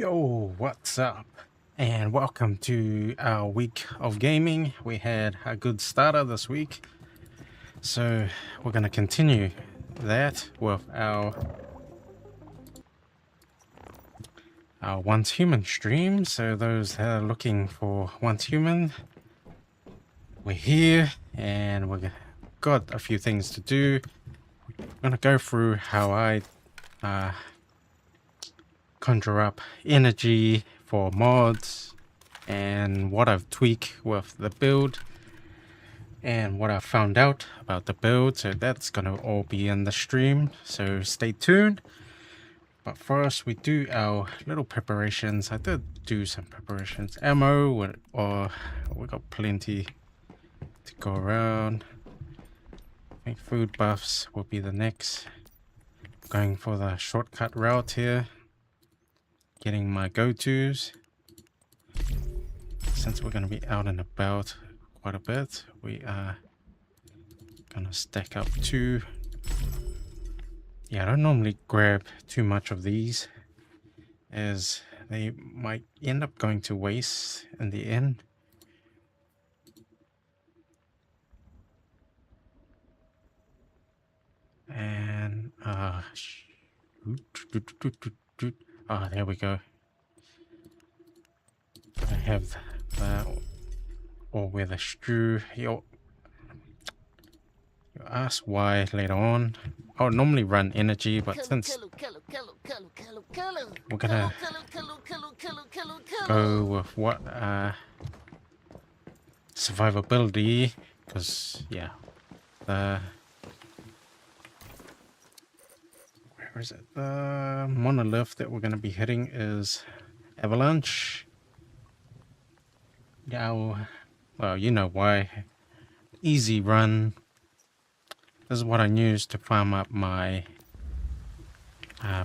Yo, what's up? And welcome to our week of gaming. We had a good starter this week, so we're going to continue that with our Once Human stream. So those that are looking for Once Human, we're here and we've got a few things to do. I'm going to go through how I conjure up energy for mods and what I've tweaked with the build and what I found out about the build. So that's gonna all be in the stream, so stay tuned. But first we do our little preparations. I did do some preparations. Ammo, or we got plenty to go around. I think food buffs will be the next. Going for the shortcut route here, getting my go-tos. Since we're going to be out and about quite a bit, we are going to stack up two. Yeah, I don't normally grab too much of these, as they might end up going to waste in the end. And there we go. I have or with a stew. You'll ask why later on. I would normally run energy, but since we're gonna go with what survivability, because yeah, where is it? The monolith that we're gonna be hitting is avalanche. Yeah, well, you know why. Easy run. This is what I use to farm up my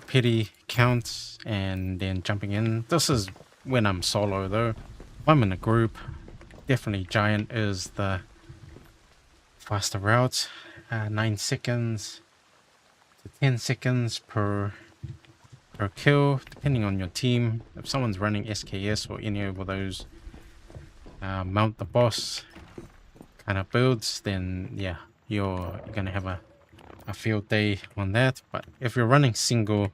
pity counts and then jumping in. This is when I'm solo though. If I'm in a group, definitely giant is the faster route. 9 seconds to 10 seconds per kill, depending on your team. If someone's running SKS or any of those mount the boss kind of builds, then yeah, you're gonna have a field day on that. But if you're running single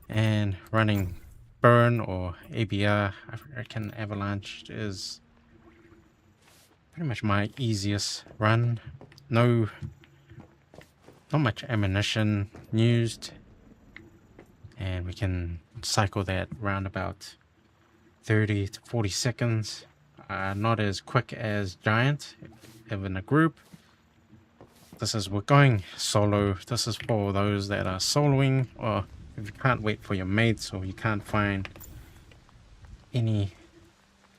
and running burn or EBR, I reckon avalanche is pretty much my easiest run. Not much ammunition used, and we can cycle that round about 30 to 40 seconds. Not as quick as giant if in a group. We're going solo. This is for those that are soloing, or if you can't wait for your mates, or you can't find any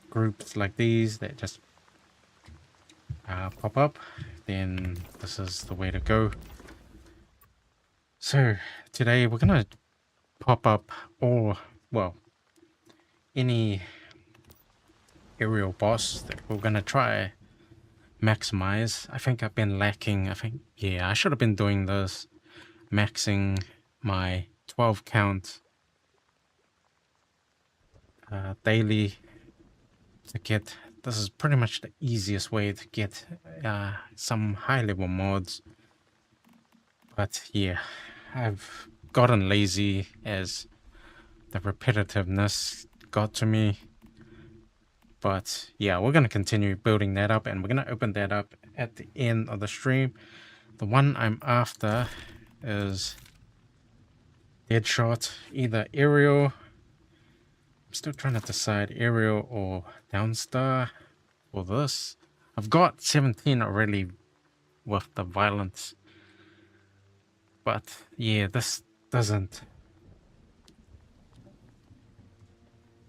groups like these that just pop up, then this is the way to go. So today we're gonna pop up any aerial boss that we're gonna try maximize. I think I've been lacking. I should have been doing this, maxing my 12 count daily to get. This is pretty much the easiest way to get some high level mods. But yeah, I've gotten lazy as the repetitiveness got to me. But yeah, we're going to continue building that up, and we're going to open that up at the end of the stream. The one I'm after is Deadshot, either aerial. I'm still trying to decide aerial or downstar for this. I've got 17 already with the violence. But yeah, this doesn't...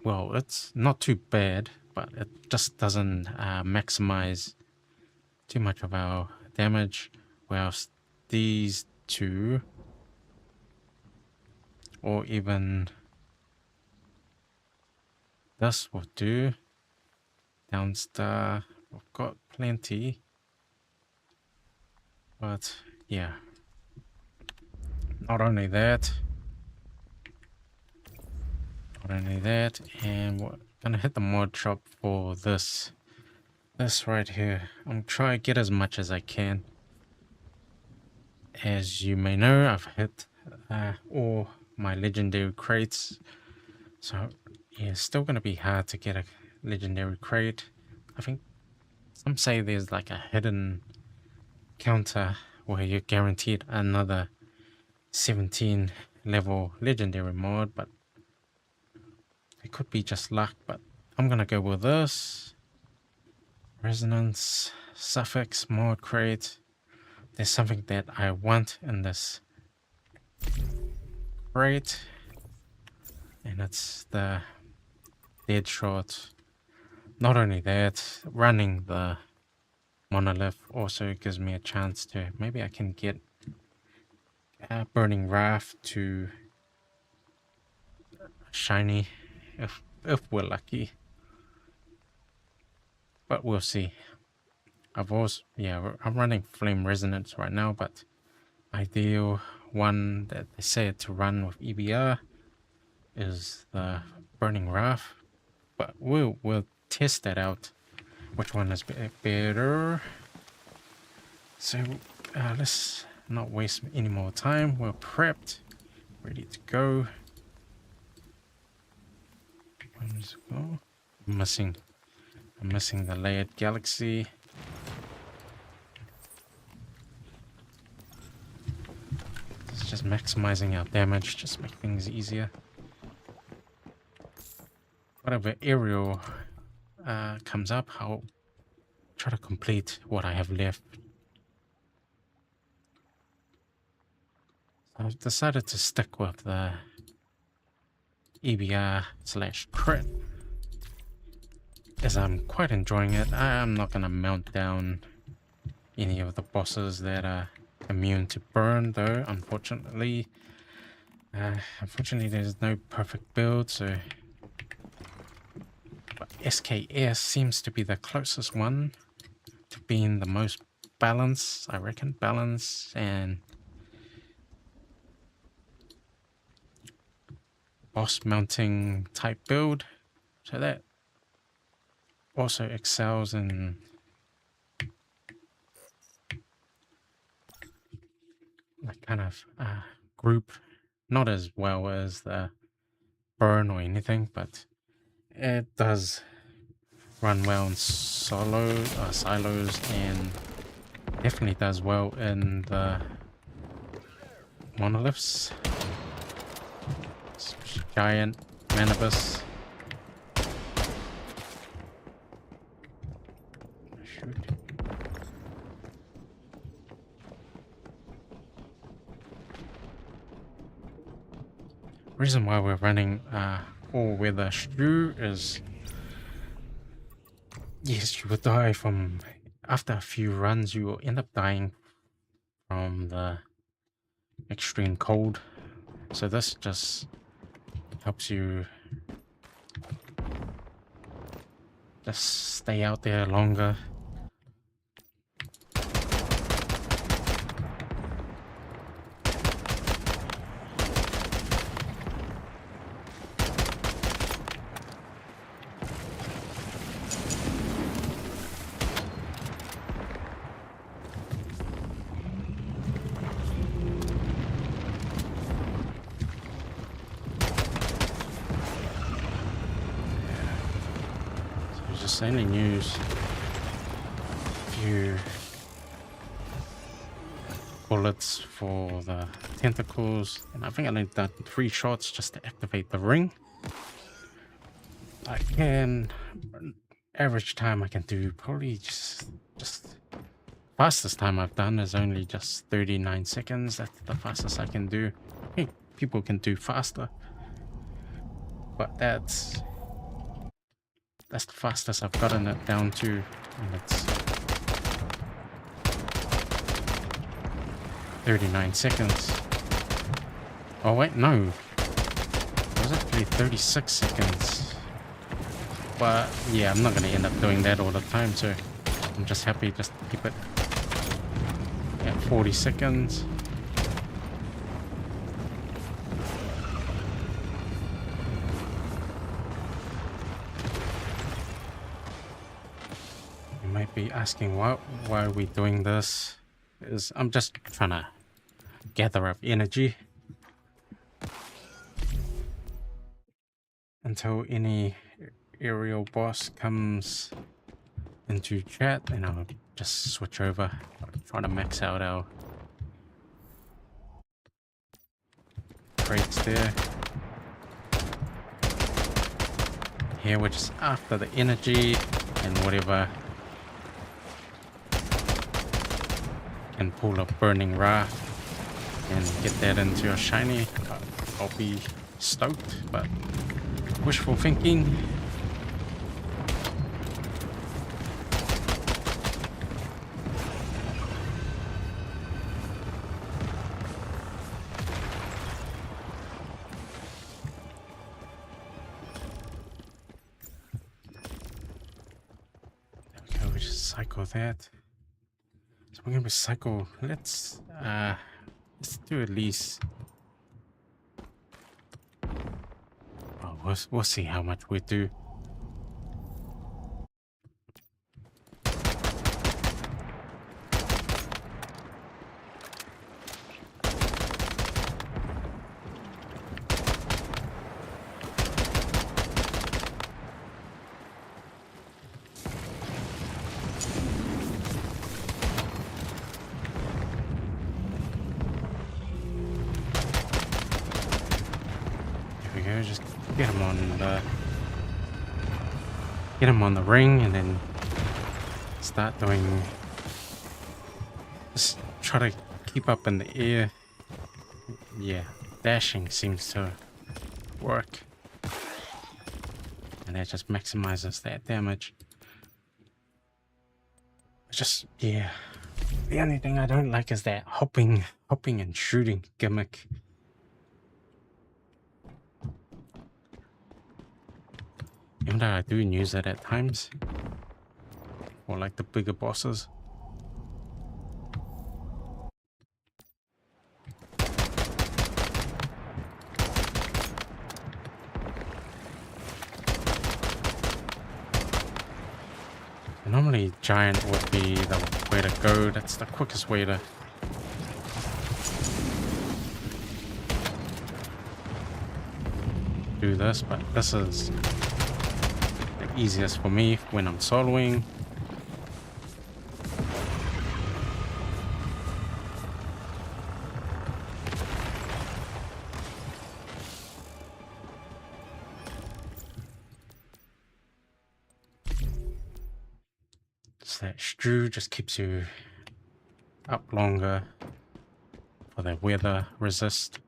Well, it's not too bad, but it just doesn't maximize too much of our damage, whilst these two, or even this will do. Downstar, we've got plenty, but yeah, not only that, Not only that, and we're gonna hit the mod shop for this right here. I'm trying to get as much as I can. As you may know, I've hit all my legendary crates, so yeah, it's still gonna be hard to get a legendary crate. I think some say there's like a hidden counter where you're guaranteed another 17 level legendary mod, but it could be just luck. But I'm gonna go with this resonance suffix mod crate. There's something that I want in this crate, and it's the dead shot. Not only that, running the monolith also gives me a chance to, maybe I can get a burning raft to shiny if we're lucky, but we'll see. I've also, yeah, I'm running flame resonance right now, but ideal one that they say to run with EBR is the burning raft, but we'll test that out, which one is better. So let's not waste any more time. We're prepped, ready to go. Let's go. I'm missing the layered galaxy. It's just maximizing our damage, just make things easier. Whatever aerial comes up, I'll try to complete what I have left. I've decided to stick with the EBR/crit, as I'm quite enjoying it. I'm not going to mount down any of the bosses that are immune to burn, though, unfortunately. Unfortunately, there's no perfect build, so... But SKS seems to be the closest one to being the most balanced, I reckon. Balance and boss mounting type build. So that also excels in that kind of group. Not as well as the burn or anything, but it does run well in silos, and definitely does well in the monoliths. Giant Manibus. Shoot. Reason why we're running all-weather stew is, yes, you will die from, after a few runs, you will end up dying from the extreme cold. So this just helps you just stay out there longer. I only use a few bullets for the tentacles, and I think I only done 3 shots just to activate the ring. I can, average time I can do probably just fastest time I've done is only just 39 seconds. That's the fastest I can do. I think people can do faster, but that's the fastest I've gotten it down to, and it's 39 seconds. Oh wait, no. It was actually 36 seconds. But yeah, I'm not going to end up doing that all the time, so I'm just happy just to keep it at 40 seconds. might be asking why are we doing this? Is I'm just trying to gather up energy until any aerial boss comes into chat, and I'll just switch over. I'll try to max out our crates there. Here we're just after the energy and whatever can pull a burning raft and get that into a shiny. I'll be stoked, but wishful thinking. Okay, we just cycle that. So we're gonna recycle. Let's do at least. Oh, we'll see how much we do. Just get him on the ring, and then start doing. Just try to keep up in the air. Yeah, dashing seems to work, and that just maximizes that damage. Just yeah, the only thing I don't like is that hopping and shooting gimmick. Even though I do use it at times, or like the bigger bosses. Normally giant would be the way to go. That's the quickest way to do this, but this is easiest for me when I'm soloing. So that stew just keeps you up longer for the weather resist.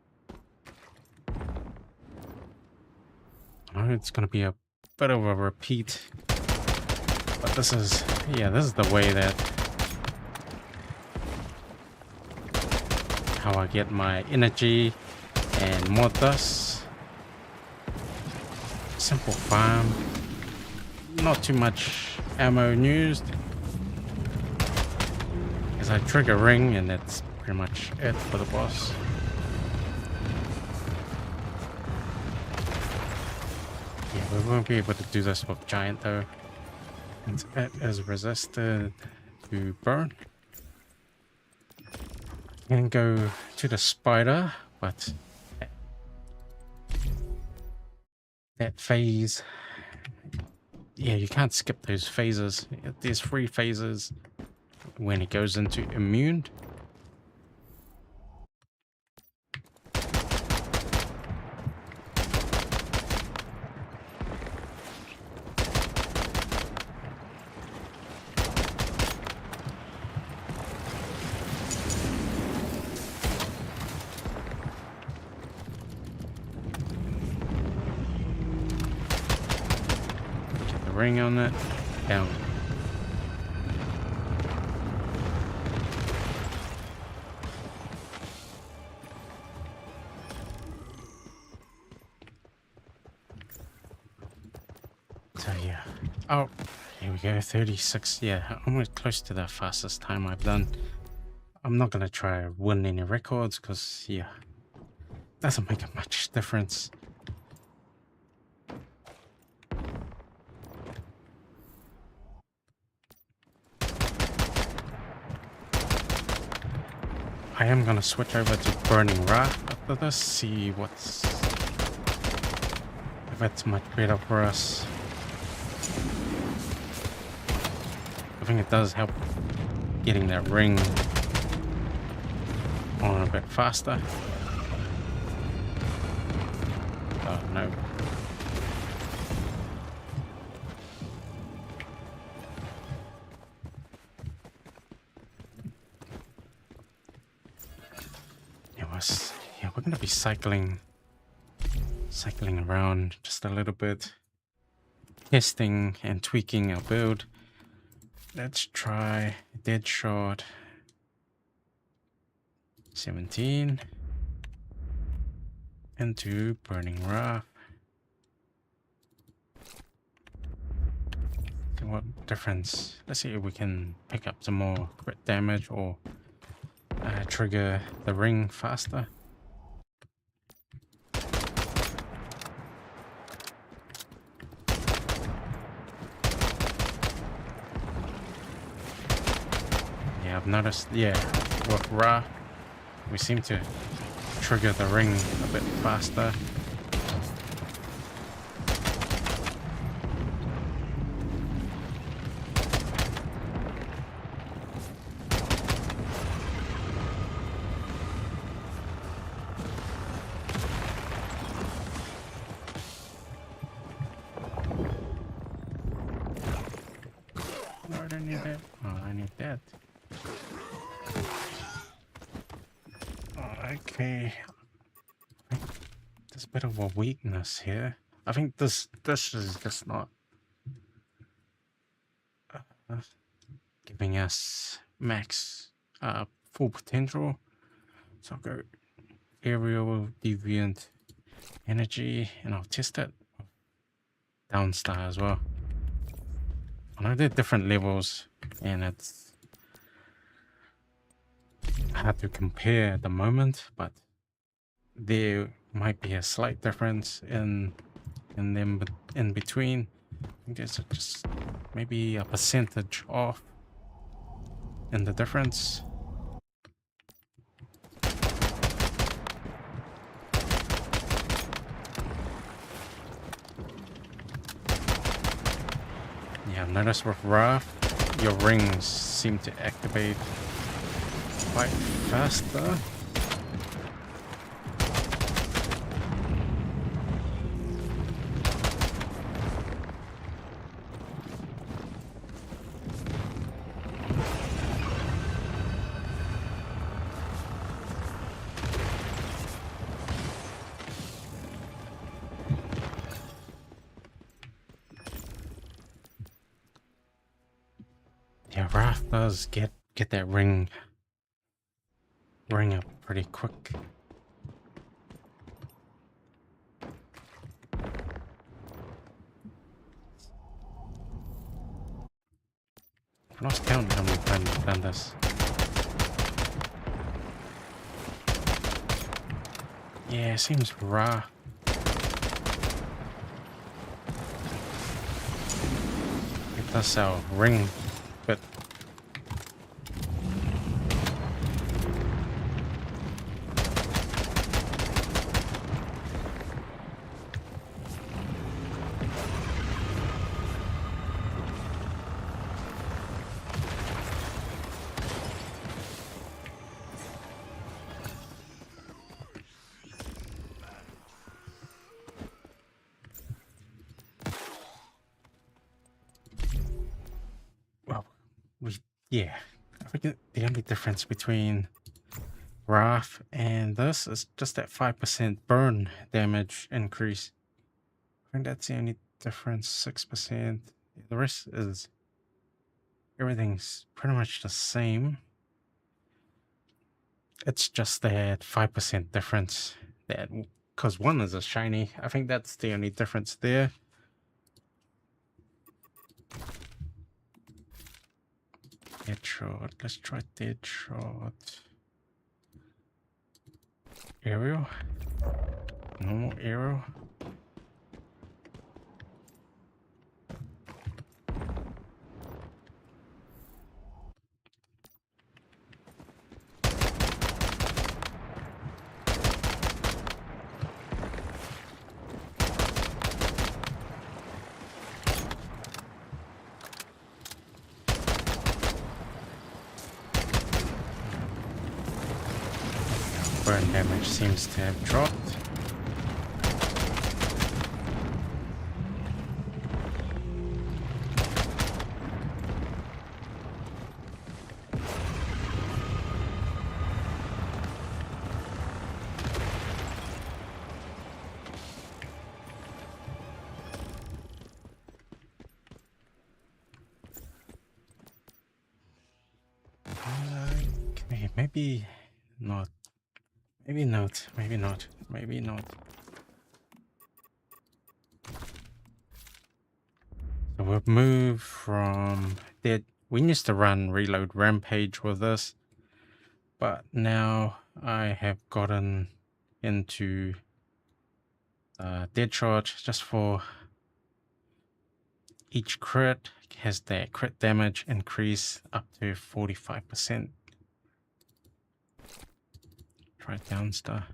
I know it's going to be a bit of a repeat, but this is the way that how I get my energy and mod this. Simple farm, not too much ammo used, as I trigger ring, and that's pretty much it for the boss. Yeah, we won't be able to do this with giant though. It is resisted to burn. Can go to the spider, but that phase, yeah, you can't skip those phases. There's 3 phases when it goes into immune. Ring on it, down. So yeah, oh, here we go, 36, yeah, almost close to the fastest time I've done. I'm not gonna try to win any records, because yeah, doesn't make a much difference. I am gonna switch over to Burning Wrath after this, see what's... if it's much better for us. I think it does help getting that ring on a bit faster. Oh no. Yeah, we're gonna be cycling around just a little bit, testing and tweaking our build. Let's try Dead Shot 17 into Burning Wrath. See what difference. Let's see if we can pick up some more crit damage or trigger the ring faster. Yeah, I've noticed, yeah, with Ra, we seem to trigger the ring a bit faster. No, I don't need that. Oh, I need that. Okay, there's a bit of a weakness here. I think this is just not giving us max full potential. So I'll go aerial deviant energy and I'll test it. Downstar as well. I know they're different levels and it's hard to compare at the moment, but there might be a slight difference in them in between. I think there's just maybe a percentage off in the difference. Yeah, notice with Wrath, your rings seem to activate quite faster. Yeah, Wrath does get that ring up pretty quick. I lost count how many times I've done this. Yeah, it seems raw. It does our ring, but yeah, I think the only difference between Wrath and this is just that 5% burn damage increase. I think that's the only difference, 6%. The rest is, everything's pretty much the same. It's just that 5% difference, that because one is a shiny. I think that's the only difference there. Deadshot. Let's try Deadshot. Aerial. Normal aerial. burn damage seems to have dropped. Okay, maybe not. Maybe not. Maybe not. Maybe not. So we've moved from dead. We used to run reload rampage with this, but now I have gotten into Deadshot just for each crit has their crit damage increase up to 45%. Try downstar.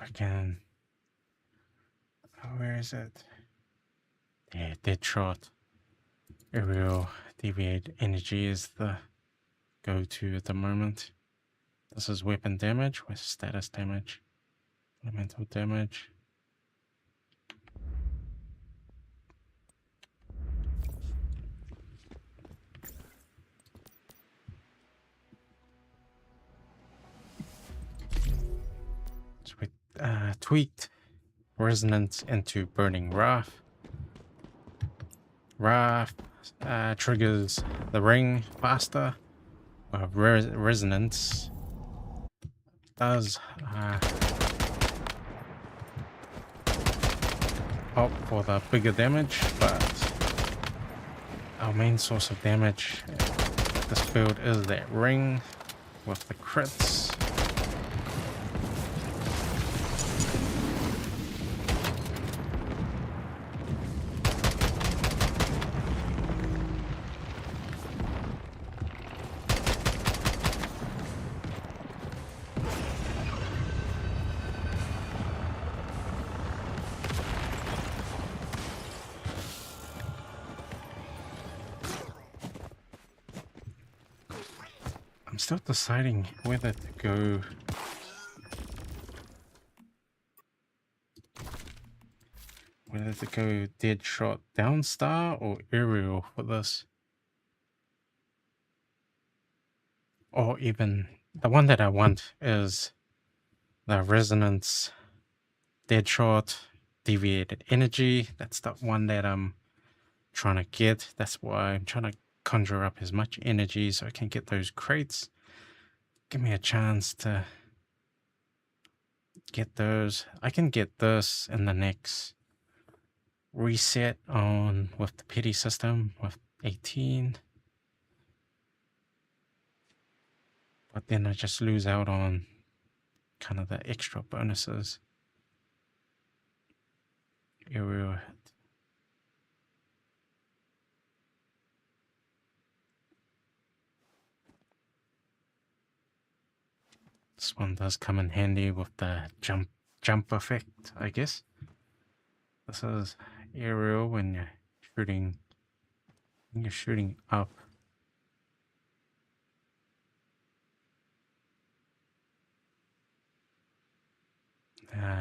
Again. Where is it? Yeah, Deadshot. Aerial deviate energy is the go-to at the moment. This is weapon damage with status damage, elemental damage. So we tweaked resonance into burning wrath. Wrath triggers the ring faster. Resonance does opt for the bigger damage, but our main source of damage at this build is that ring with the crits. I'm still deciding whether to go Deadshot Downstar or Aerial for this. Or even the one that I want is the Resonance Deadshot Deviated Energy. That's the one that I'm trying to get. That's why I'm trying to conjure up as much energy so I can get those crates. Give me a chance to get those. I can get this in the next reset on with the pity system with 18. But then I just lose out on kind of the extra bonuses. Aerial hit. This one does come in handy with the jump effect, I guess. This is aerial when you're shooting up.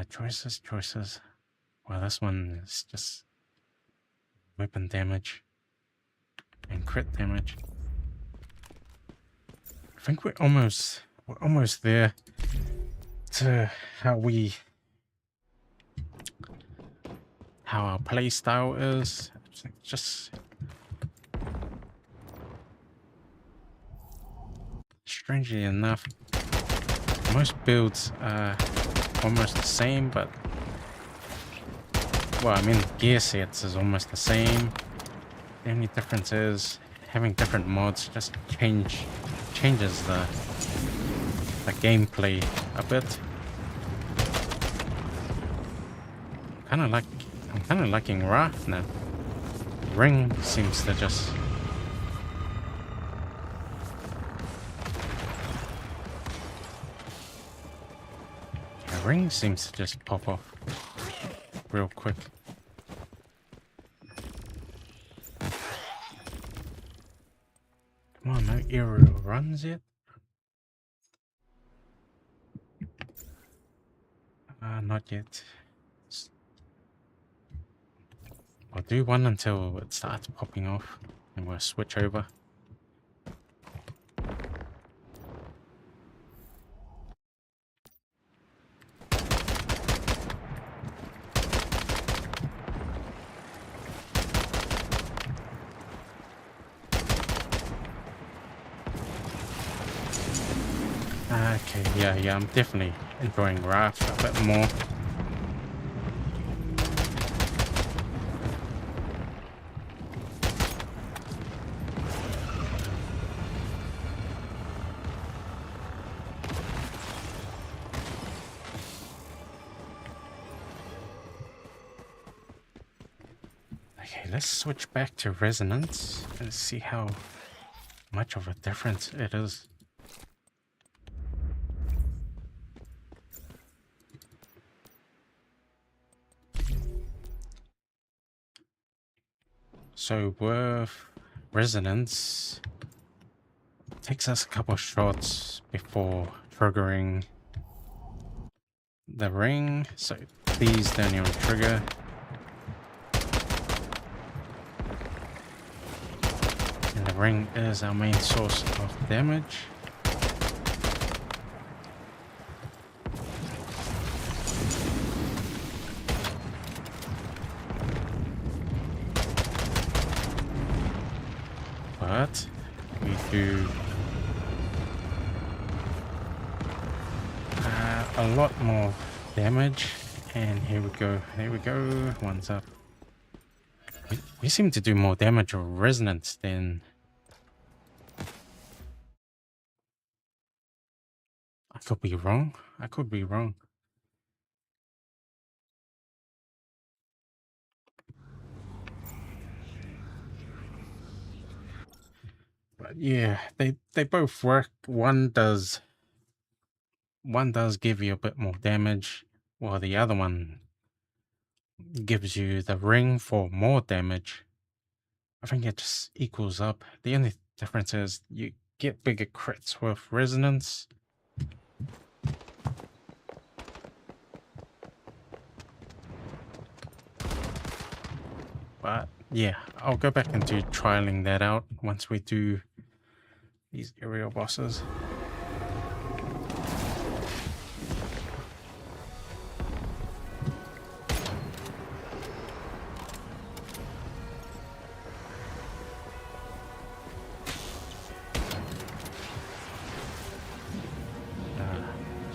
Choices. Well, this one is just weapon damage and crit damage. I think we're almost there to how our play style is. Just strangely enough, most builds are almost the same, but well, I mean, gear sets is almost the same. The only difference is having different mods just changes the gameplay a bit. I'm kind of liking Raft now. Ring seems to just pop off real quick. Come on, no aerial runs yet. Not yet. I'll do one until it starts popping off, and we'll switch over. Okay, yeah, I'm definitely enjoying Raft a bit more. Okay, let's switch back to Resonance and see how much of a difference it is. So with Resonance, it takes us a couple of shots before triggering the ring, so please don't even trigger. And the ring is our main source of damage. But we do a lot more damage, and here we go, one's up. We seem to do more damage with Resonance than I could be wrong. But yeah, they both work. One does give you a bit more damage, while the other one gives you the ring for more damage. I think it just equals up. The only difference is you get bigger crits with Resonance. But yeah, I'll go back into trialing that out once we do these aerial bosses.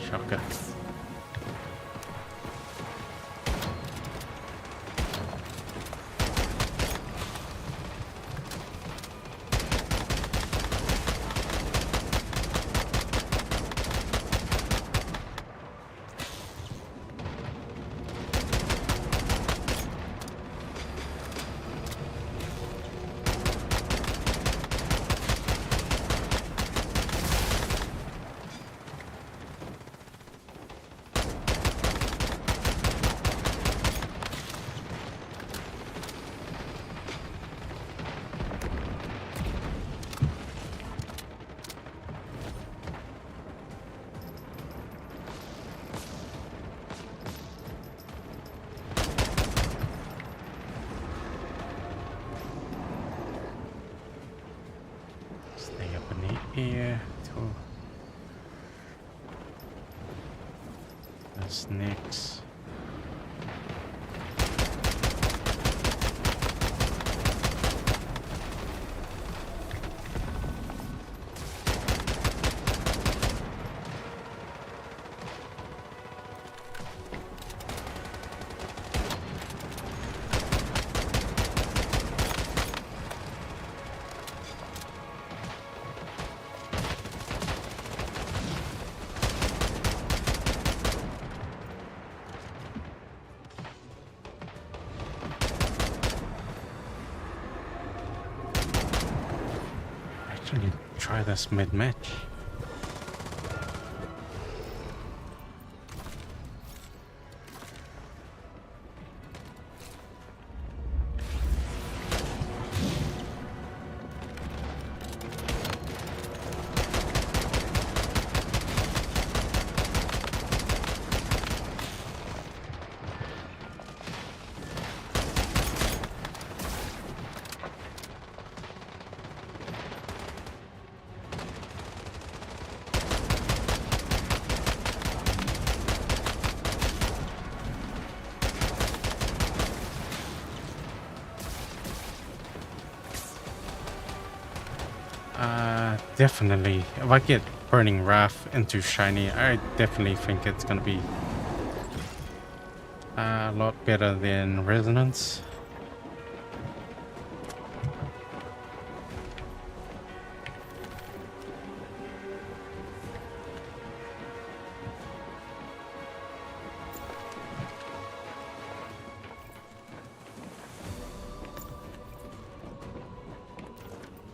Shocker. Stay up in the air till Cool. That's next. Actually, try this mid-match. Definitely. If I get Burning Wrath into Shiny, I definitely think it's gonna be a lot better than Resonance.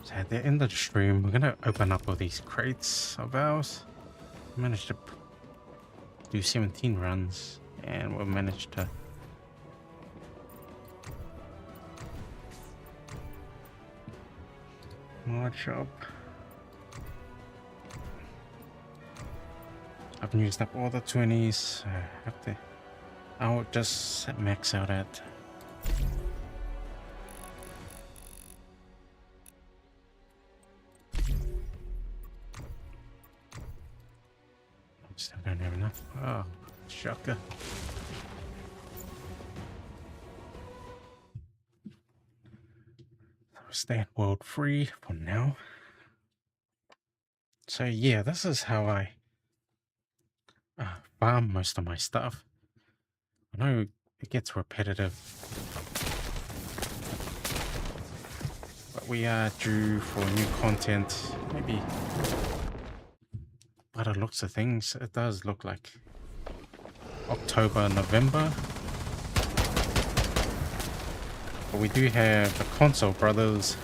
So at the end of the stream, we're gonna open up all these crates of ours. We managed to do 17 runs, and we managed to march up. I've used up all the 20s. So I'll just max out at still don't have enough. Oh, shocker. Stay at world free for now. So yeah, this is how I farm most of my stuff. I know it gets repetitive, but we are due for new content. Maybe by the looks of things, it does look like October, November. But we do have the Console Brothers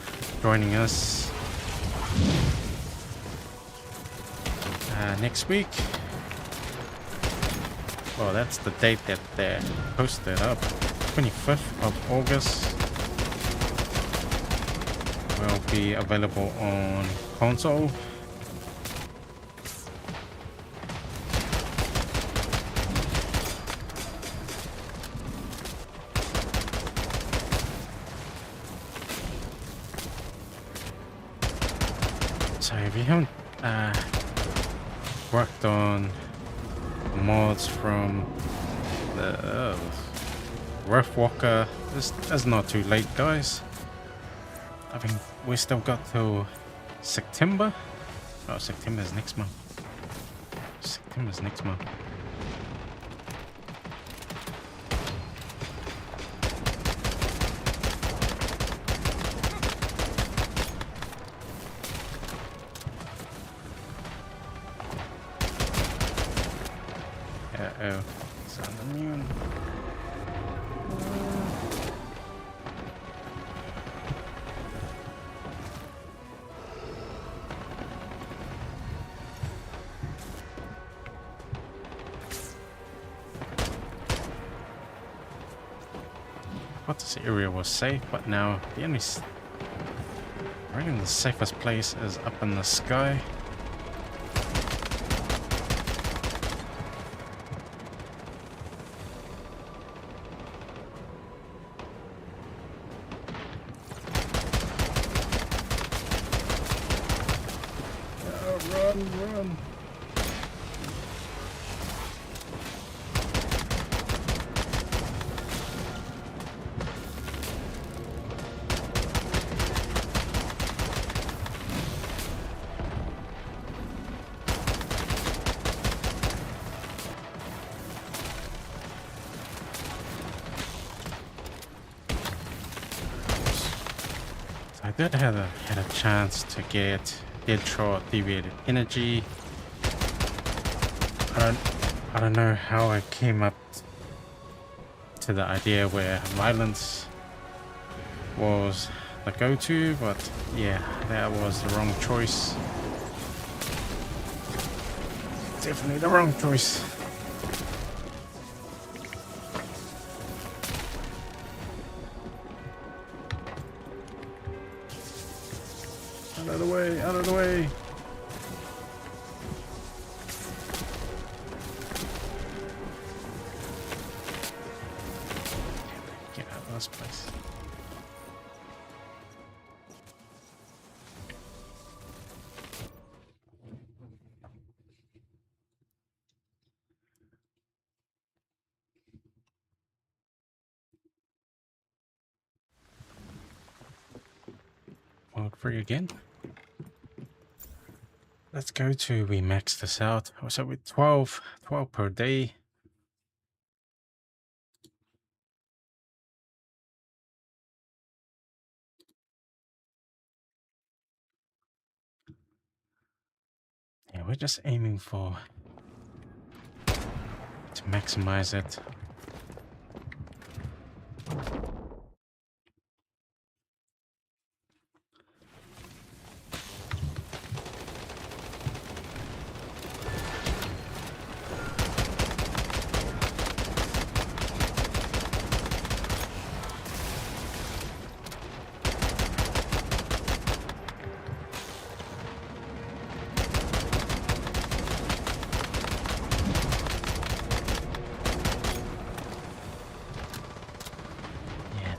joining us next week. Well, that's the date that they're posted up. 25th of August will be available on console. So if you haven't worked on mods from the Rough Walker, it's not too late, guys. I think we still got till September. Oh, September is next month. September's next month. Uh-oh, it's immune. I thought this area was safe, but now the only I reckon the safest place is up in the sky. Run. I did had a chance to get Deadshot deviated energy. I don't know how I came up to the idea where violence was the go-to, but yeah, that was the wrong choice. Definitely the wrong choice. Out of the way, out of the way. Get out of this place. Mode 3 again. Let's go to, we maxed this out. So with 12 per day. Yeah, we're just aiming for to maximize it.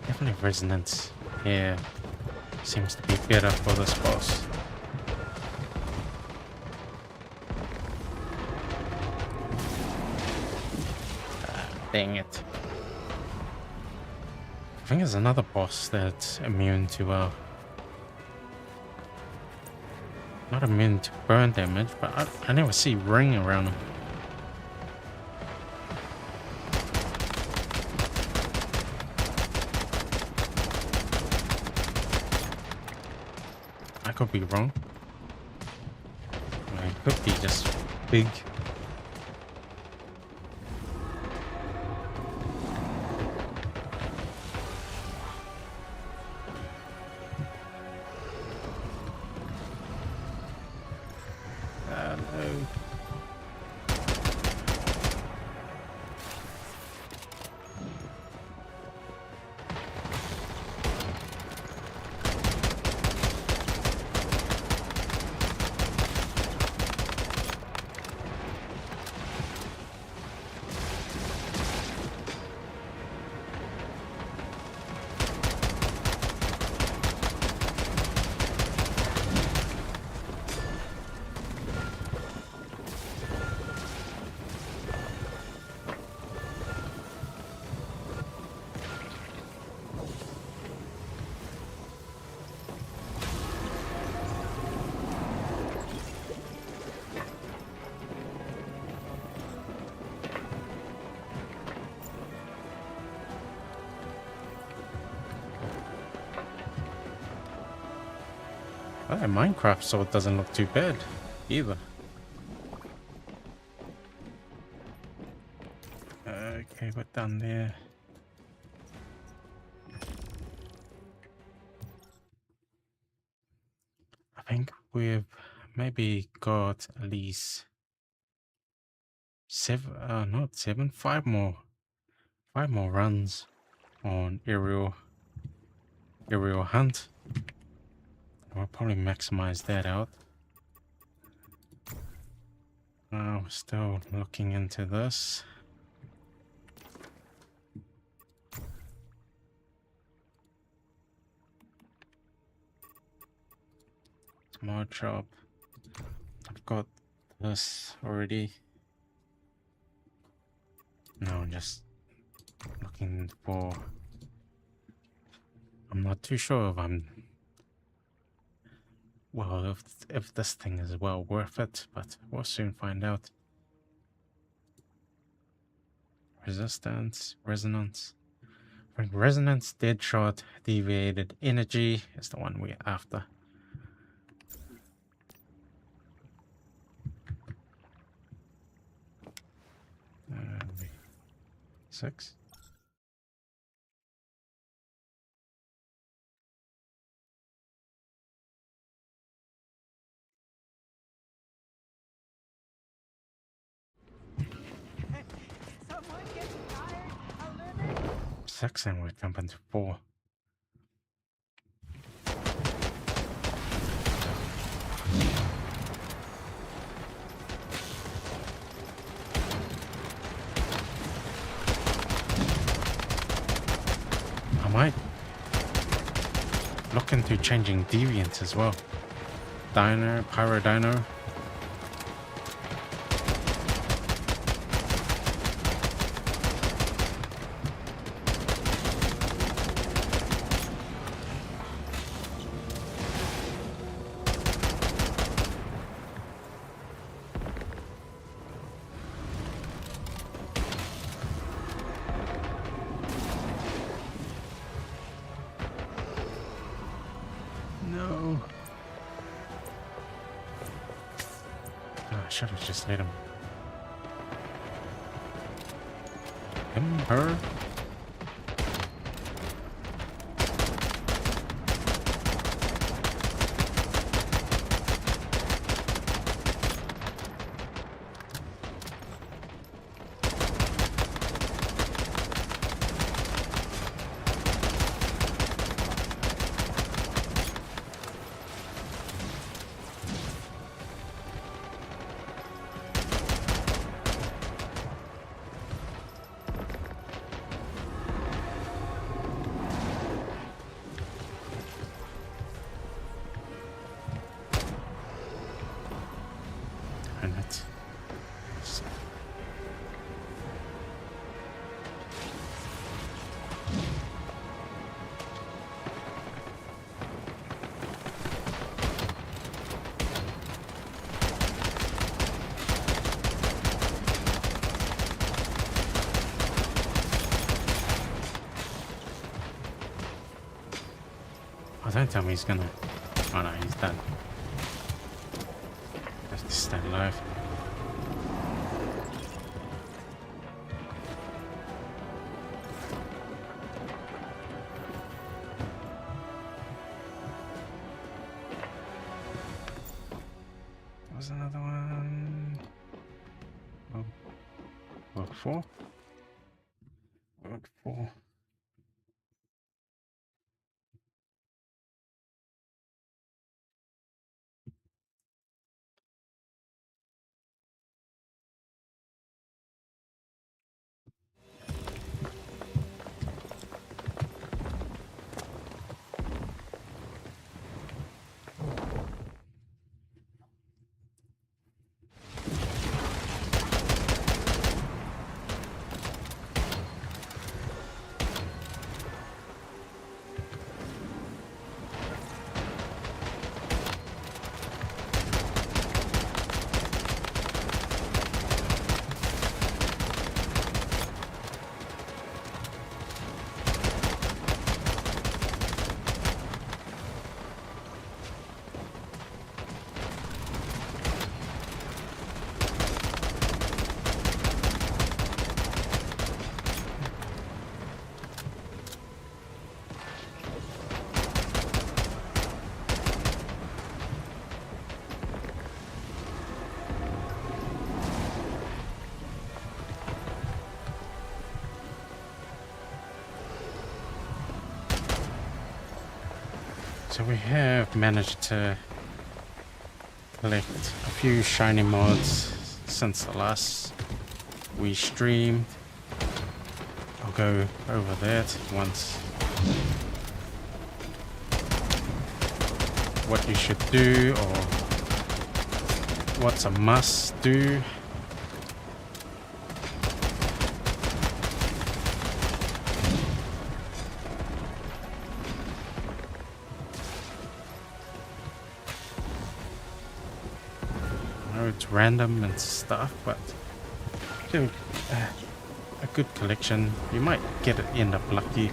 Definitely resonance here seems to be better for this boss. Dang it. I think there's another boss that's immune to not immune to burn damage, but I never see ring around him. I could be wrong. It could be just big. No. Oh, Minecraft sword doesn't look too bad either. Okay, we're done there. I think we've maybe got at least not seven, five more runs on aerial hunt. We'll probably maximize that out. We're still looking into this. Small job. I've got this already. No, I'm just looking for... I'm not too sure if I'm... Well, if this thing is well worth it, but we'll soon find out. Resistance, resonance. I think resonance, dead shot, deviated energy is the one we're after. Uh, 6. Someone getting tired of living? 6 and we're jumping to 4. I might look into changing deviants as well. Dino, Pyro Dino. No. Oh, I should have just let him. Her. And it's... Oh, don't tell me he's gonna... Oh no, he's done. Have to stay alive. There was another one. Oh, work 4. Work 4. So we have managed to collect a few shiny mods since the last we streamed. I'll go over that once. What you should do, or what's a must do. I know it's random and stuff, but still a good collection. You might end up lucky.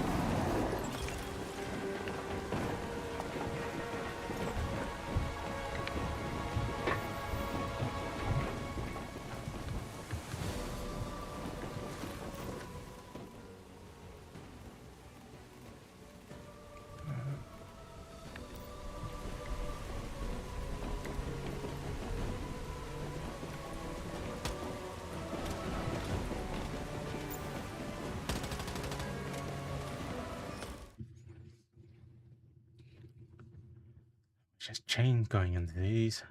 Just chain going into these.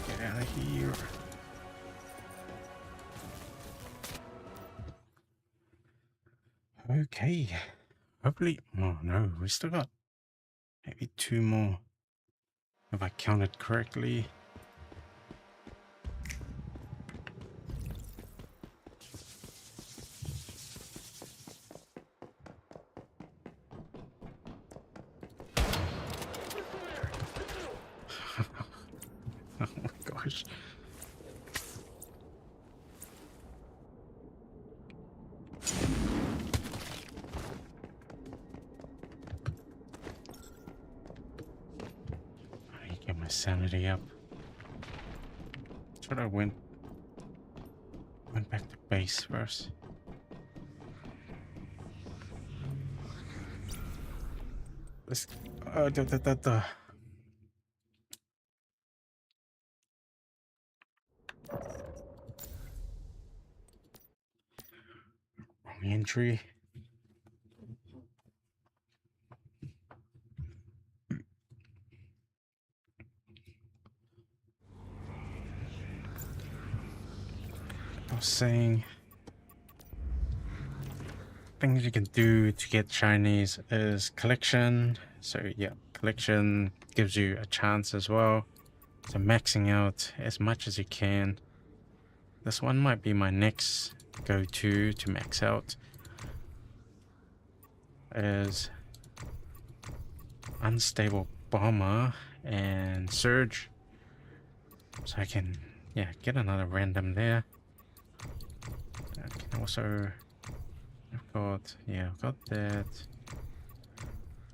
Get out of here. Okay. Hopefully, oh no, we still got maybe 2 more. If I counted correctly. Oh my gosh. I need to get my sanity up. That's what I went back to base first. Let's wrong entry. I was saying things you can do to get shinies is collection. So yeah, collection gives you a chance as well. So maxing out as much as you can. This one might be my next go-to to max out. Is unstable bomber and surge. So I can get another random there. I can also I've got that.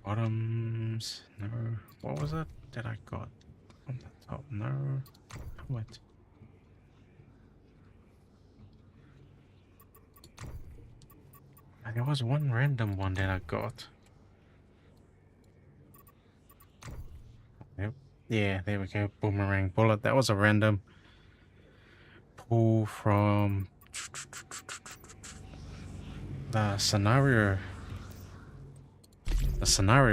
Bottoms, no. What was it that I got on the top? No. What? There was one random one that I got. Yep. Yeah, there we go. Boomerang bullet. That was a random pull from the scenario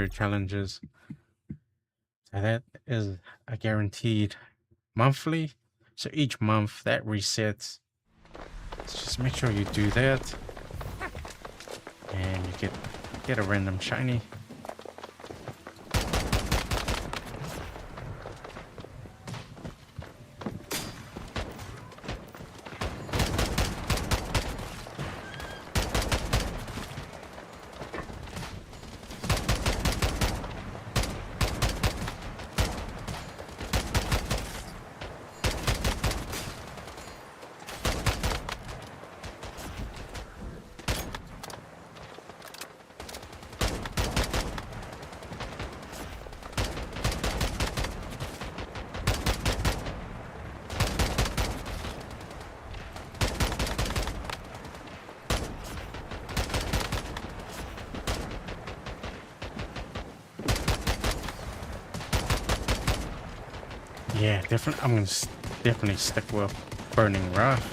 challenges. So that is a guaranteed monthly. So each month that resets So just make sure you do that, and you get a random shiny. Yeah, definitely. I'm gonna definitely stick with Burning Wrath.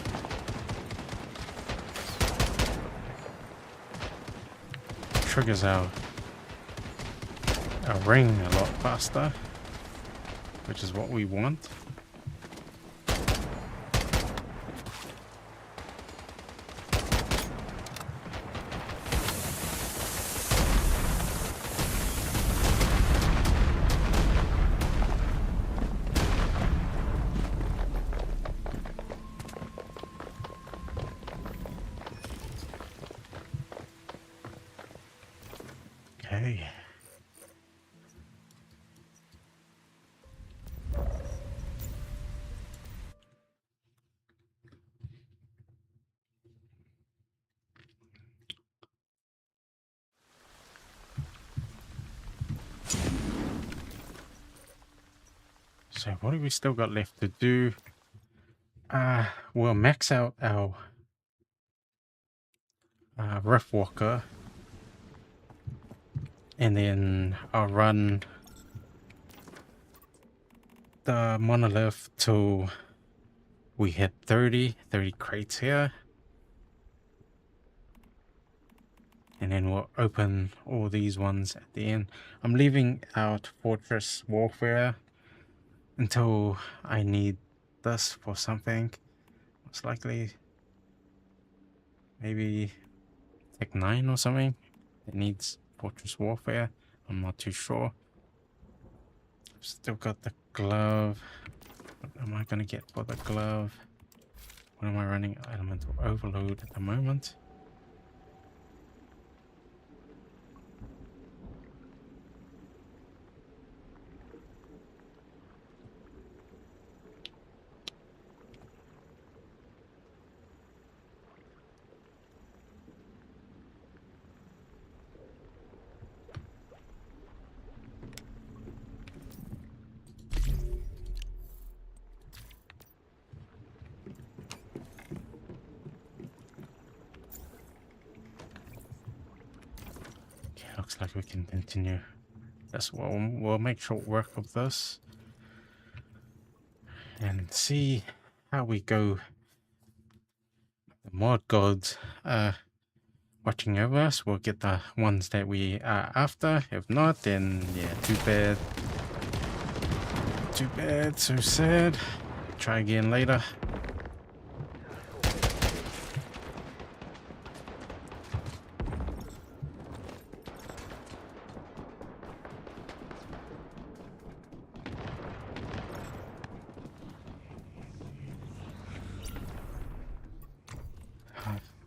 Triggers our ring a lot faster, which is what we want. Okay. So what do we still got left to do? We'll max out our Rift Walker, and then I'll run the monolith till we hit 30 crates here, and then we'll open all these ones at the end. I'm leaving out Fortress Warfare until I need this for something. Most likely maybe Tech 9 or something. It needs Fortress Warfare. I'm not too sure. Still got the glove. What am I gonna get for the glove? What am I running? Elemental Overload at the moment. Okay, looks like we can continue. That's what we'll make short work of this and see how we go. The mod gods watching over us. We'll get the ones that we are after. If not, then yeah, too bad. Too bad, so sad. Try again later.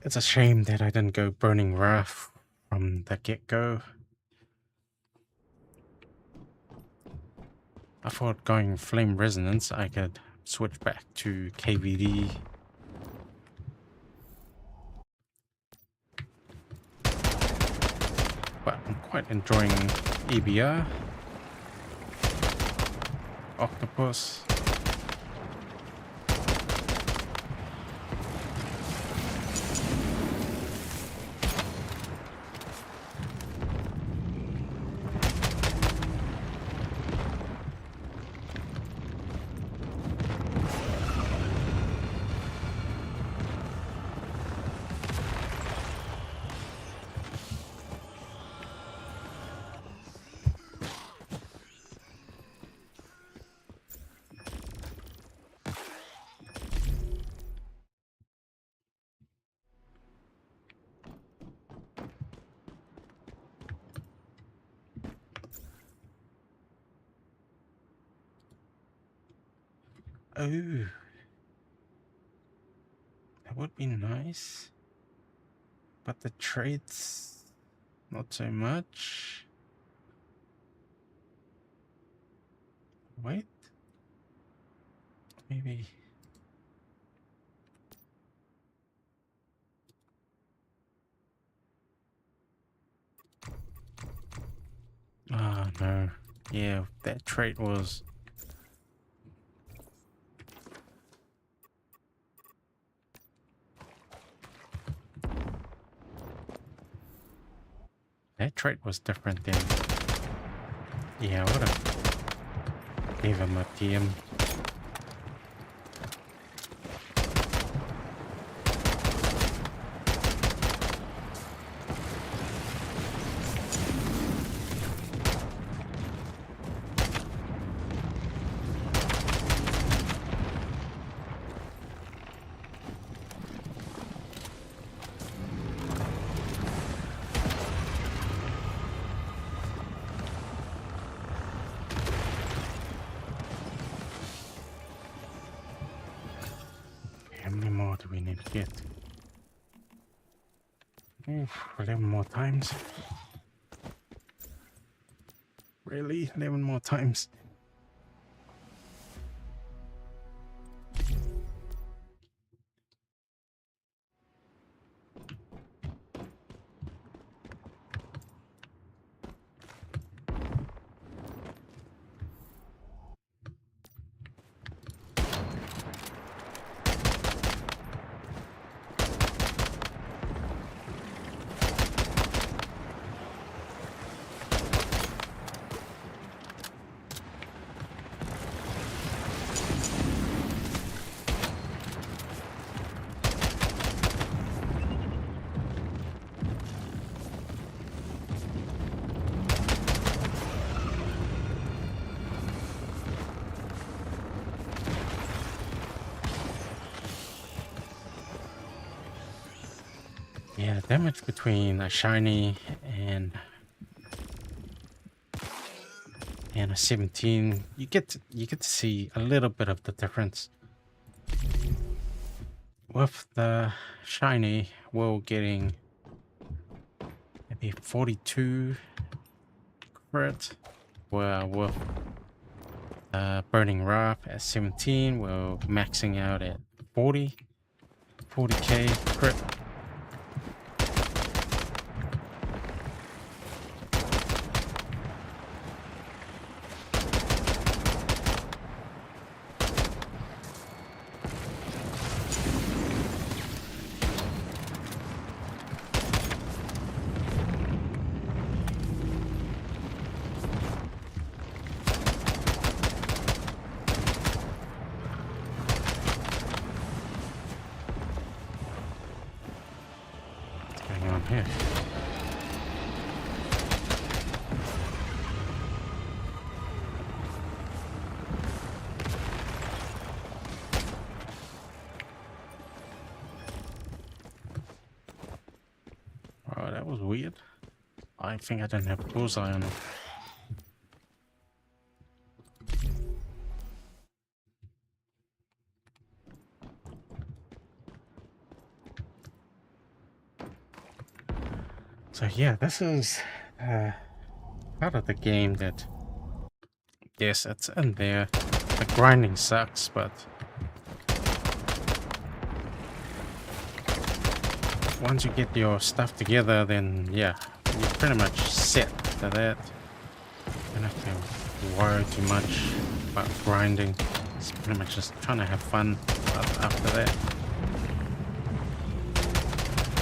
It's a shame that I didn't go Burning Wrath from the get-go. I thought going Flame Resonance I could switch back to KVD. But I'm quite enjoying EBR. Octopus. Oh, that would be nice. But the traits, not so much. Wait. Maybe. Ah, no. Yeah, that trait was... That trait was different then. Yeah, I would have gave him a PM. How many more do we need to get? Oof, 11 more times. Really? 11 more times? Yeah, the damage between a shiny and a 17, you get to see a little bit of the difference. With the shiny, we're getting maybe 42 crit, where with Burning Wrath at 17, we're maxing out at 40k crit. What's going on here? Oh, that was weird. I think I don't have bullseye on it. So yeah, this is part of the game that, yes, it's in there. The grinding sucks, but once you get your stuff together, then yeah, you're pretty much set to that. You don't have to worry too much about grinding. It's pretty much just trying to have fun after that.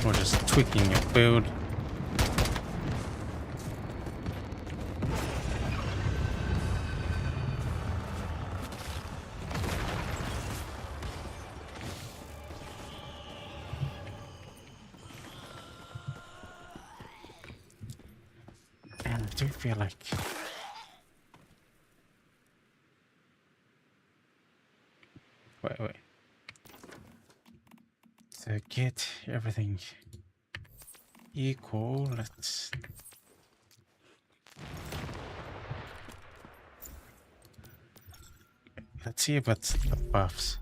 Or just tweaking your build. And I do feel like wait. To get everything equal, let's Let's see if it's the buffs.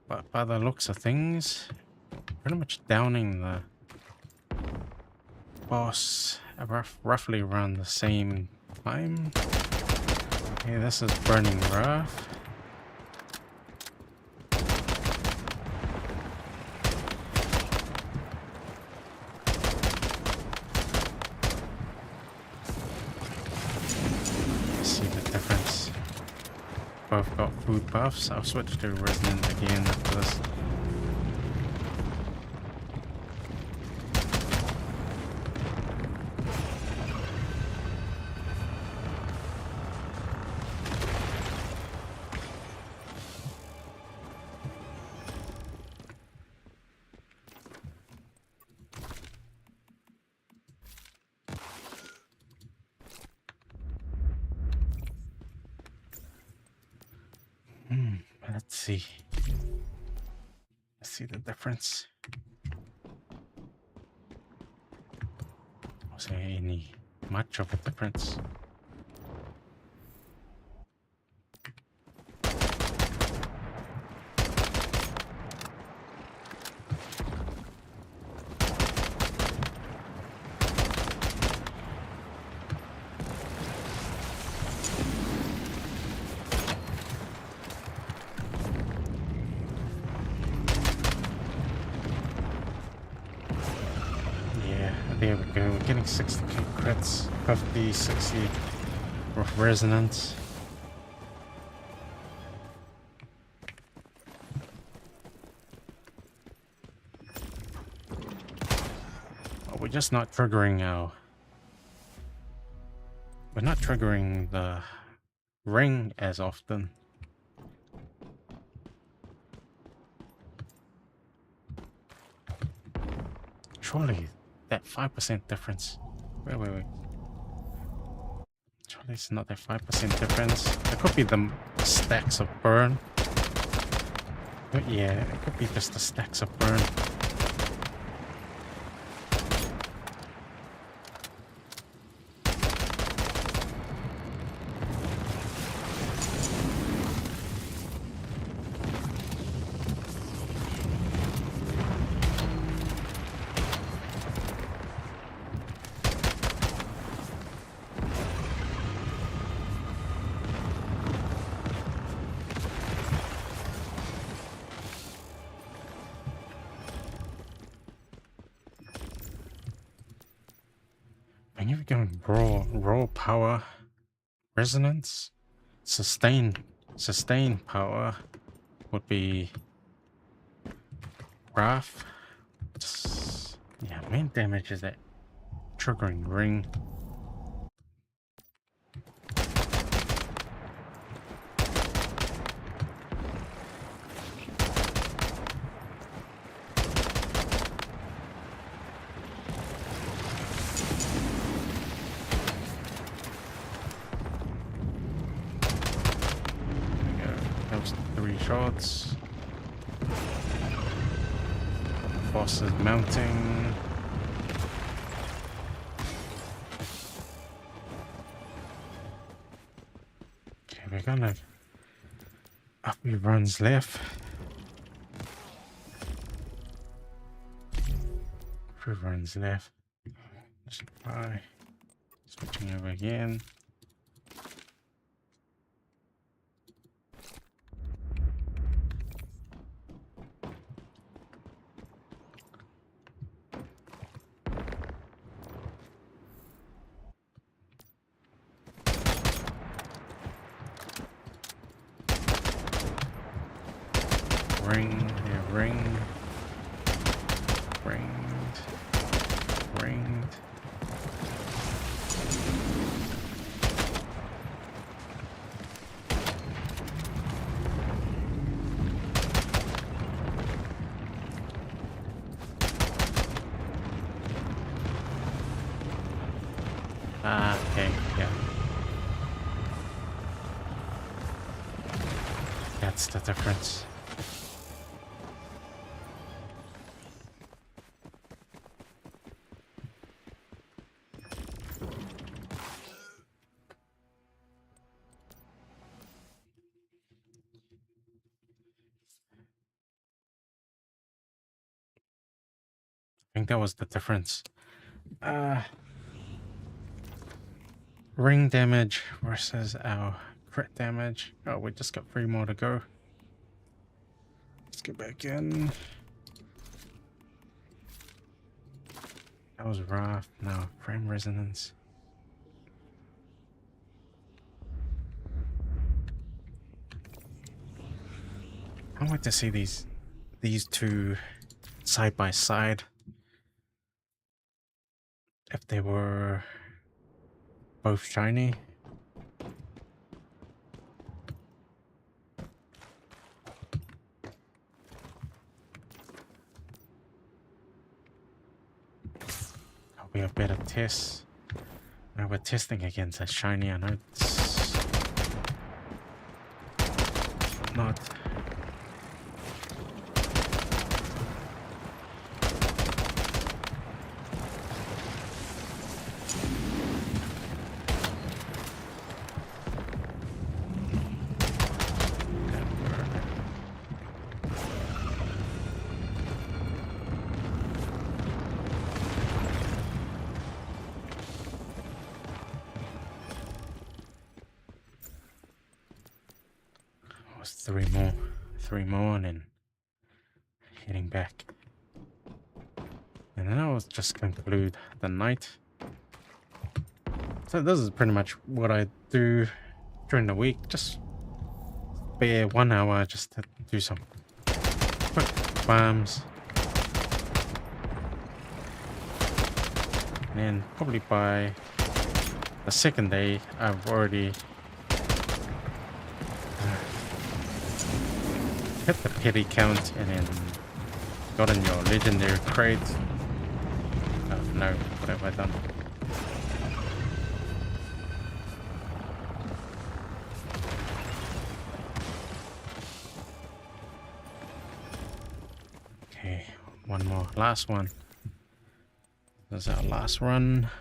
But by the looks of things, pretty much downing the boss at roughly around the same time. Okay, this is Burning Wrath. Let's see the difference. Both got food buffs. I'll switch to Resonant again after this. Let's see. Let's see the difference. Was there any much of a difference? There we go, we're getting 60 crits, 50, 60 with resonance. Oh, we're just not triggering our... We're not triggering the ring as often. Surely that 5% difference. Wait. Surely it's not that 5% difference. It could be the stacks of burn. But yeah, it could be just the stacks of burn. And you're going raw power, resonance, sustain power would be Wrath. Yeah, main damage is that triggering ring. Those 3 shots. Boss is mounting. Okay, we're gonna up he runs left. 3 runs left. Just try switching over again. Ringed. Ah, okay, yeah. That's the difference. think that was the difference. Ring damage versus our crit damage. Oh, we just got 3 more to go. Let's get back in. That was rough. No, frame resonance. I'd like to see these two side by side. If they were both shiny. Oh, we have better tests. Now we're testing against a shiny. I know it's not. Was 3 more, and then heading back. And then I'll just conclude the night. So this is pretty much what I do during the week. Just spare 1 hour just to do some quick farms. And then probably by the second day, I've already hit the petty count and then gotten your legendary crate. Oh no, what have I done? Okay, 1 more, last one. This is our last run.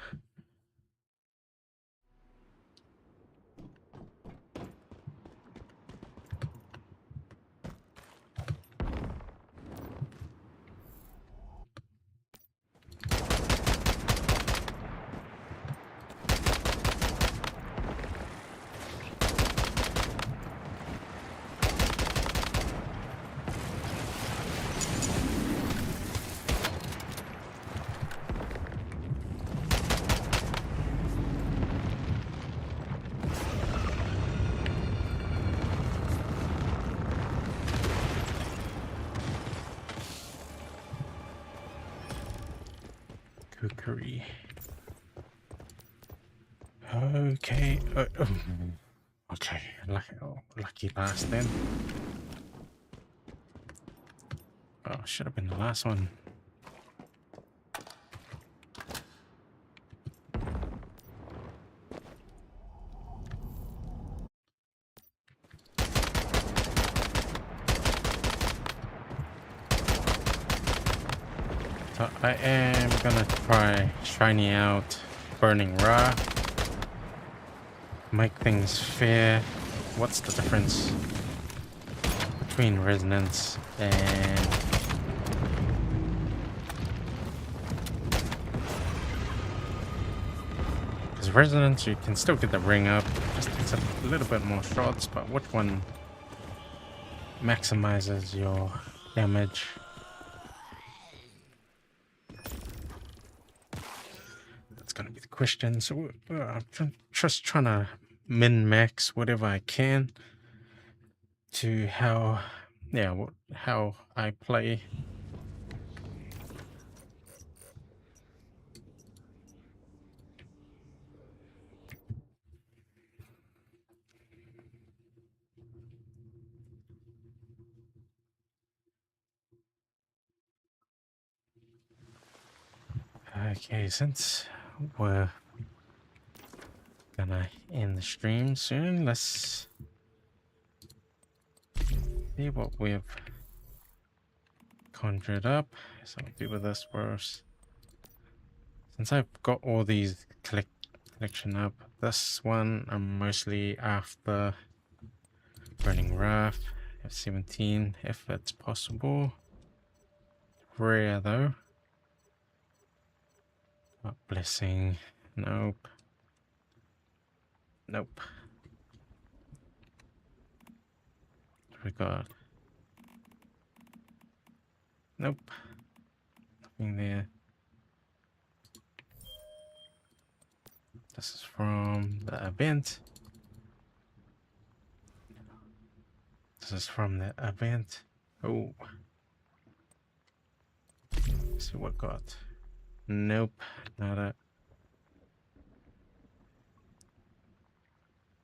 Cookery. Okay. Okay. Lucky last then. Oh, should have been the last one. So I am gonna try shiny out Burning Ra. Make things fair. What's the difference between resonance and because resonance you can still get the ring up, just takes a little bit more shots, but which one maximizes your damage? Gonna be the question. So I'm just trying to min-max whatever I can to how I play. Okay, since we're gonna end the stream soon, let's see what we've conjured up. So I'll do with this first. Since I've got all these collection up, this one I'm mostly after Burning Raft, F17 if it's possible. Rare though. Blessing. Nope. Nope. We got. Nope. Nothing there. This is from the event. This is from the event. Oh. Let's see what got. Nope. Nada.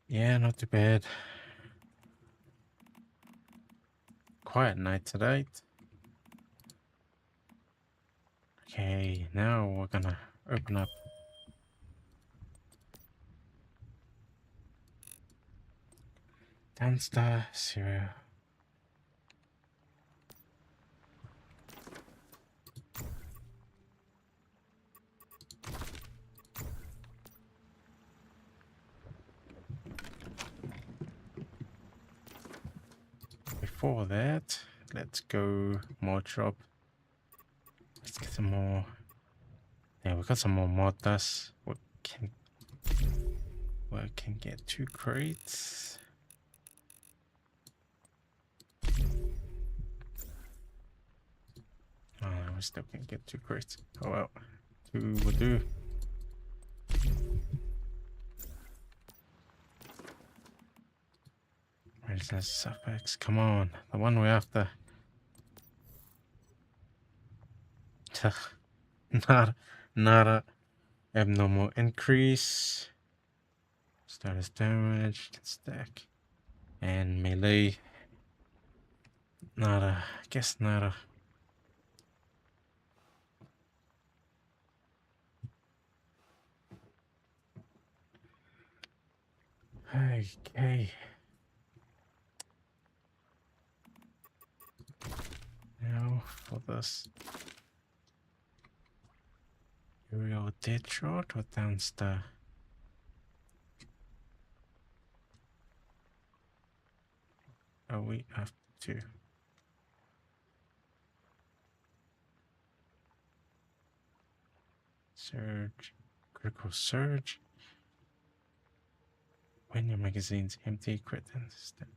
Yeah, not too bad. Quiet night today. Okay, now we're gonna open up Dunstar cereal. Before that, let's go mod shop. Let's get some more. Yeah, we got some more mod dust. We can get 2 crates. Oh, we still can't get 2 crates. Oh well, 2 will do. Where's that suffix? Come on, the one we're after. Not a abnormal increase. Status damage, can stack. And melee. I guess nada. Okay. Now for this. Real dead shot or downstar? Are we have to? Surge. Critical surge. When your magazine's empty, crit and system.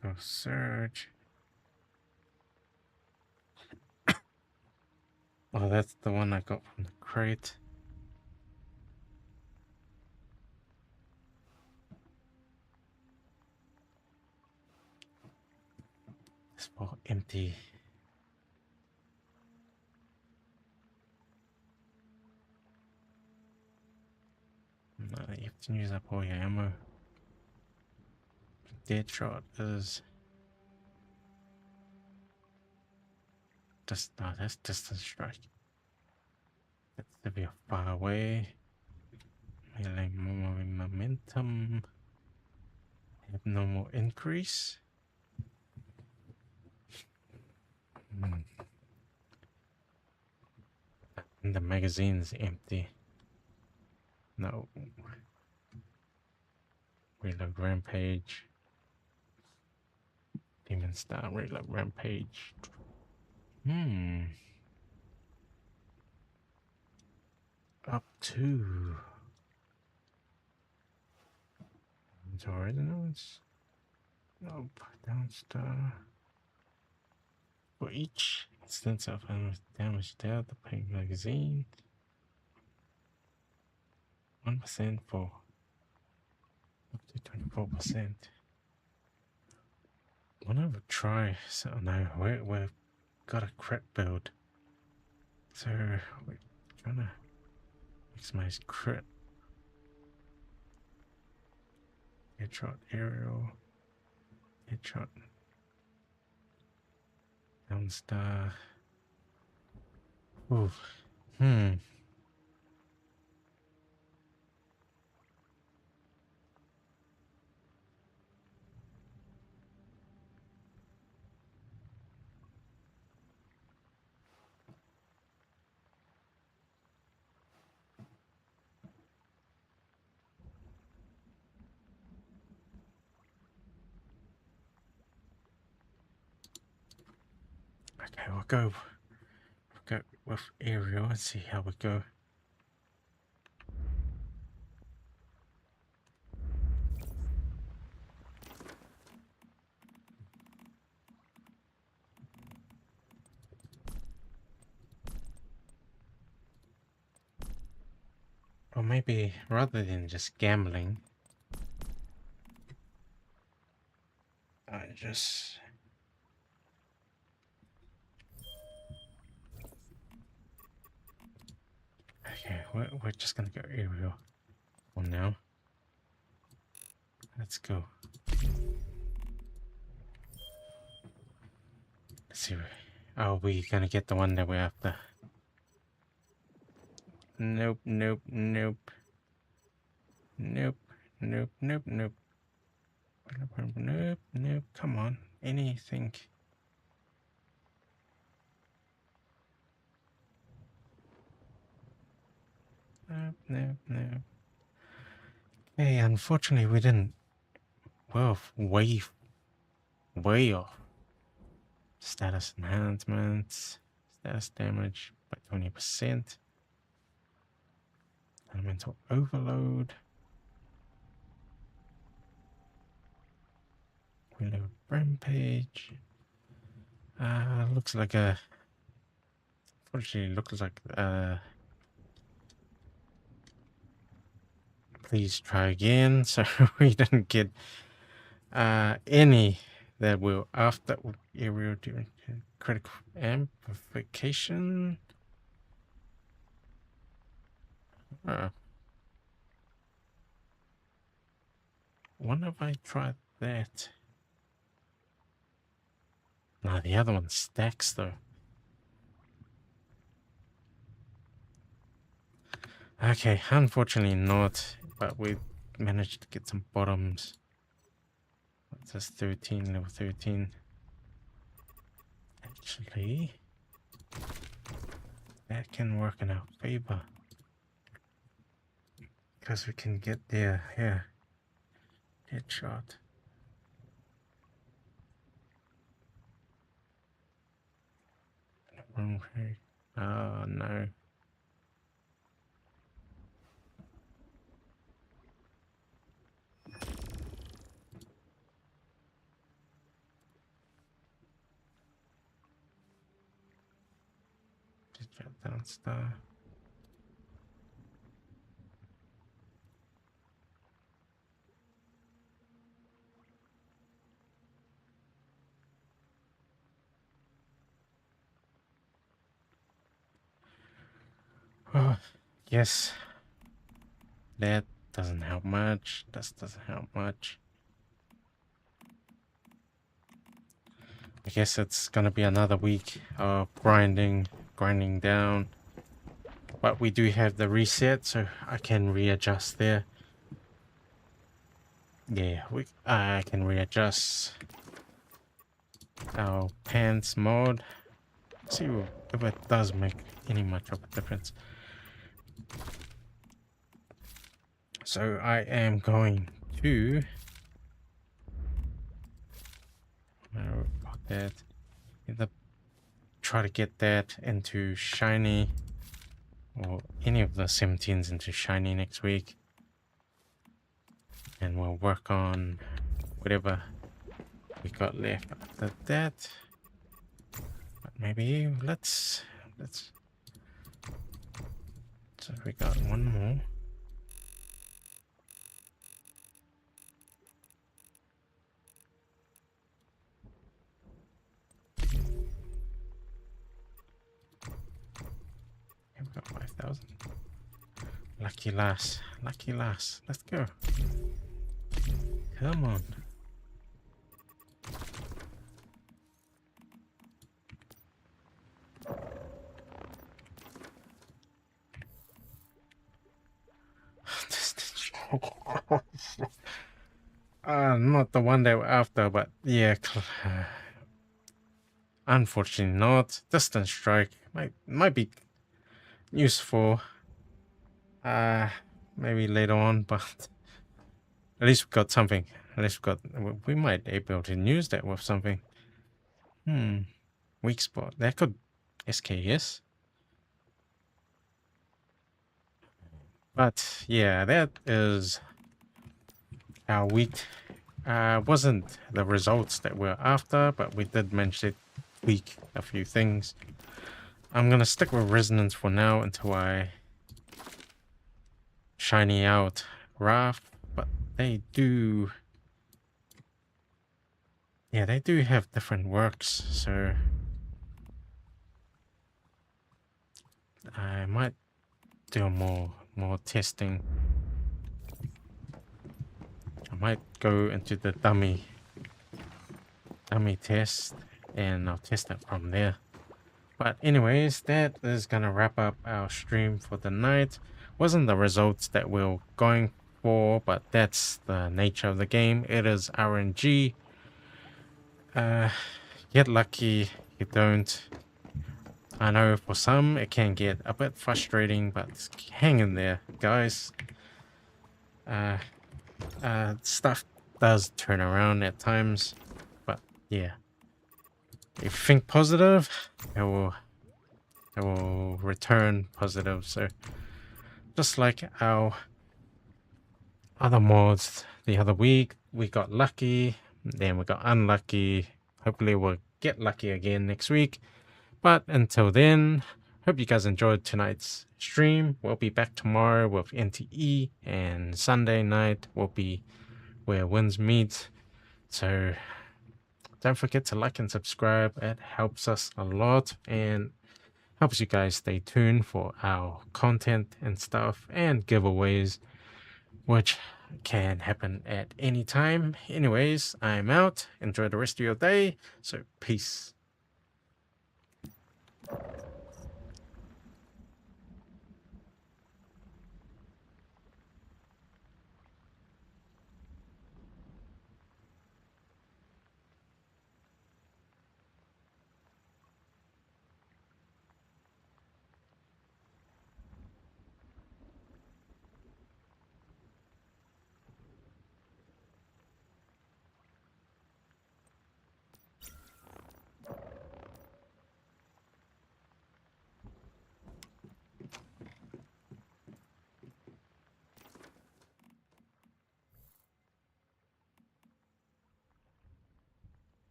Critical surge. Oh, that's the one I got from the crate. This ball empty. No, you have to use up all your ammo. Dead shot is just no, that's distance strike. That's to be far away. Melee momentum. Abnormal increase. And the magazine's empty. No. Reload rampage. Demon Star reload rampage. Up to originals. Nope. Downstar. For each instance of damage dealt, the paint magazine. 1% for up to 24%. Wanna try? So no, we've got a crit build, so we're trying to maximize crit. Headshot aerial, headshot downstar. Ooh, Okay, we'll go with aerial and see how we go. Or maybe rather than just gambling, I just okay. We're just gonna go aerial for now. Let's go. Let's see. Are we gonna get the one that we're after? Nope. Nope. Nope. Nope. Nope. Nope. Nope. Nope. Nope. Come on. Anything. Nope. Nope. Nope. Hey, unfortunately, we didn't. Well, way off. Status enhancements. Status damage by 20%. Elemental overload. Reload rampage. Looks like a. Unfortunately, looks like please try again. So we didn't get any that were after aerial critical amplification. Wonder if I tried that. No, the other one stacks though. Okay, unfortunately not, but we managed to get some bottoms. What's this? 13, level 13. Actually, that can work in our favor. Because we can get there, yeah. Headshot. Okay. Oh no. Shut down star. Oh, yes. That doesn't help much. This doesn't help much. I guess it's gonna be another week of grinding down. But we do have the reset, so I can readjust there. Yeah, I can readjust our pants mode. See if it does make any much of a difference. So I am going to got that. Either try to get that into shiny, or any of the 17s into shiny next week, and we'll work on whatever we got left after that. But maybe let's so we got one more. We've got 5,000. Lucky lass, lucky lass. Let's go. Come on. Not the one they were after, but yeah. Unfortunately not. Distant strike might be useful. Maybe later on, but at least we got something. At least we might be able to use that with something. We Weak spot. That could SKS. But yeah, that is our week. Wasn't the results that we're after, but we did manage to tweak a few things. I'm gonna stick with resonance for now until I shiny out Raft, but they do, yeah, they do have different works, so I might do more testing. I might go into the dummy test and I'll test it from there. But anyways, that is gonna wrap up our stream for the night. Wasn't the results that we we're going for, but that's the nature of the game. It is RNG. Get lucky, you don't. I know for some it can get a bit frustrating, but hang in there, guys. Stuff does turn around at times, but yeah. If you think positive, it will return positive. So just like our other mods the other week, we got lucky, then we got unlucky. Hopefully we'll get lucky again next week. But until then, hope you guys enjoyed tonight's stream. We'll be back tomorrow with NTE, and Sunday night will be where wins meet. So don't forget to like and subscribe. It helps us a lot and helps you guys stay tuned for our content and stuff and giveaways, which can happen at any time. Anyways, I'm out. Enjoy the rest of your day. So peace.